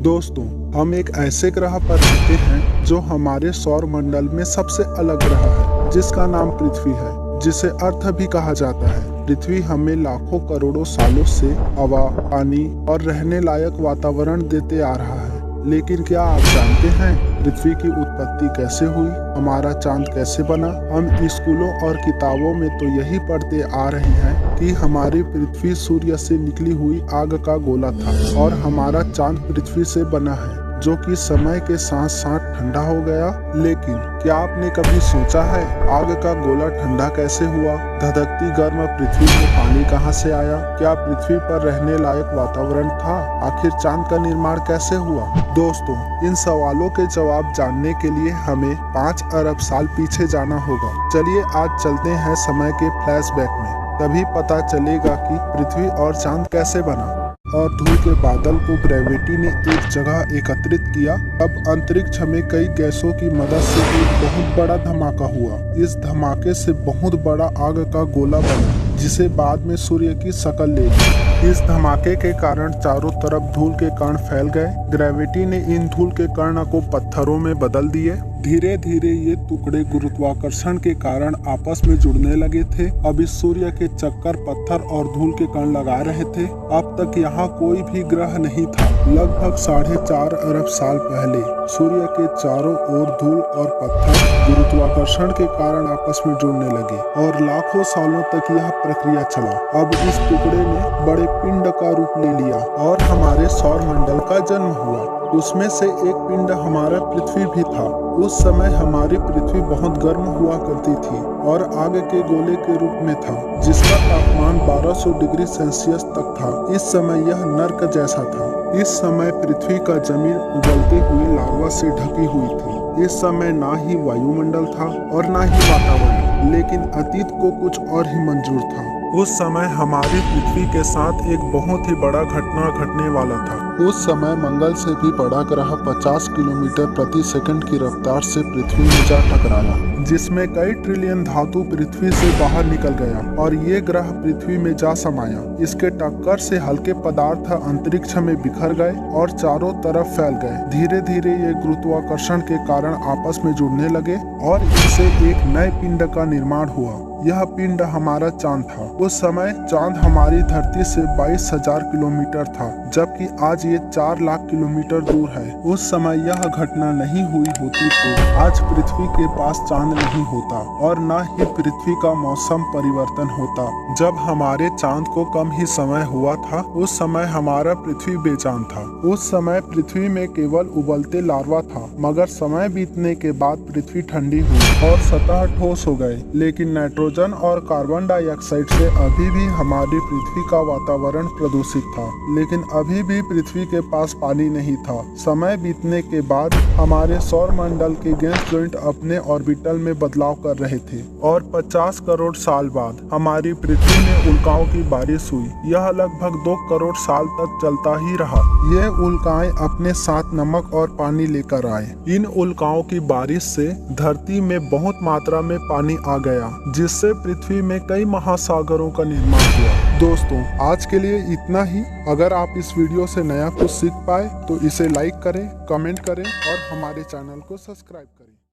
दोस्तों, हम एक ऐसे ग्रह पर रहते हैं जो हमारे सौर मंडल में सबसे अलग ग्रह है, जिसका नाम पृथ्वी है, जिसे अर्थ भी कहा जाता है। पृथ्वी हमें लाखों करोड़ों सालों से हवा, पानी और रहने लायक वातावरण देते आ रहा है। लेकिन क्या आप जानते हैं पृथ्वी की उत्पत्ति कैसे हुई? हमारा चांद कैसे बना? हम स्कूलों और किताबों में तो यही पढ़ते आ रहे हैं कि हमारी पृथ्वी सूर्य से निकली हुई आग का गोला था और हमारा चांद पृथ्वी से बना है, जो कि समय के साथ साथ ठंडा हो गया। लेकिन क्या आपने कभी सोचा है आग का गोला ठंडा कैसे हुआ? धधकती गर्म पृथ्वी में पानी कहाँ से आया? क्या पृथ्वी पर रहने लायक वातावरण था? आखिर चांद का निर्माण कैसे हुआ? दोस्तों, इन सवालों के जवाब जानने के लिए हमें 5 अरब साल पीछे जाना होगा। चलिए आज चलते हैं समय के फ्लैशबैक में, तभी पता चलेगा कि पृथ्वी और चांद कैसे बना। और धूल के बादल को ग्रेविटी ने एक जगह एकत्रित किया। अब अंतरिक्ष में कई गैसों की मदद से एक बहुत बड़ा धमाका हुआ। इस धमाके से बहुत बड़ा आग का गोला बना, जिसे बाद में सूर्य की शक्ल ले ली। इस धमाके के कारण चारों तरफ धूल के कण फैल गए। ग्रेविटी ने इन धूल के कण को पत्थरों में बदल दिए। धीरे धीरे ये टुकड़े गुरुत्वाकर्षण के कारण आपस में जुड़ने लगे थे। अब इस सूर्य के चक्कर पत्थर और धूल के कण लगा रहे थे। अब तक यहाँ कोई भी ग्रह नहीं था। लगभग 4.5 अरब साल पहले सूर्य के चारों ओर धूल और पत्थर गुरुत्वाकर्षण के कारण आपस में जुड़ने लगे और लाखों सालों तक यह प्रक्रिया चला। अब इस टुकड़े ने बड़े पिंड का रूप ले लिया और हमारे सौर मंडल का जन्म हुआ। उसमें से एक पिंड हमारा पृथ्वी भी था। उस समय हमारी पृथ्वी बहुत गर्म हुआ करती थी और आग के गोले के रूप में था, जिसका तापमान 1200 डिग्री सेल्सियस तक था। इस समय यह नर्क जैसा था। इस समय पृथ्वी का जमीन उबलते हुए लावा से ढकी हुई थी। इस समय ना ही वायुमंडल था और ना ही वातावरण, लेकिन अतीत को कुछ और ही मंजूर था। उस समय हमारी पृथ्वी के साथ एक बहुत ही बड़ा घटना घटने वाला था। उस समय मंगल से भी बड़ा ग्रह 50 किलोमीटर प्रति सेकंड की रफ्तार से पृथ्वी में जा टकराया, जिसमें कई ट्रिलियन धातु पृथ्वी से बाहर निकल गया और ये ग्रह पृथ्वी में जा समाया। इसके टक्कर से हल्के पदार्थ अंतरिक्ष में बिखर गए और चारों तरफ फैल गए। धीरे धीरे ये गुरुत्वाकर्षण के कारण आपस में जुड़ने लगे और इससे एक नए पिंड का निर्माण हुआ। यह पिंड हमारा चांद था। उस समय चांद हमारी धरती से 22,000 किलोमीटर था, जबकि आज ये 4 लाख किलोमीटर दूर है। उस समय यह घटना नहीं हुई होती तो आज पृथ्वी के पास चांद नहीं होता और न ही पृथ्वी का मौसम परिवर्तन होता। जब हमारे चांद को कम ही समय हुआ था, उस समय हमारा पृथ्वी बेजान था। उस समय पृथ्वी में केवल उबलते लार्वा था, मगर समय बीतने के बाद पृथ्वी ठंडी हुई और सतह ठोस हो गए। लेकिन नाइट्रोजन और कार्बन डाइऑक्साइड से अभी भी हमारी पृथ्वी का वातावरण प्रदूषित था। लेकिन अभी भी पृथ्वी के पास पानी नहीं था। समय बीतने के बाद हमारे सौर मंडल के गैस जॉइंट अपने ऑर्बिटल में बदलाव कर रहे थे और 50 करोड़ साल बाद हमारी पृथ्वी में उल्काओं की बारिश हुई। यह लगभग 2 करोड़ साल तक चलता ही रहा। ये उल्काएं अपने साथ नमक और पानी लेकर आए। इन उल्काओं की बारिश से धरती में बहुत मात्रा में पानी आ गया, जिससे पृथ्वी में कई महासागरों का निर्माण हुआ। दोस्तों, आज के लिए इतना ही। अगर आप इस वीडियो से नया कुछ सीख पाए तो इसे लाइक करें, कमेंट करें और हमारे चैनल को सब्सक्राइब करें।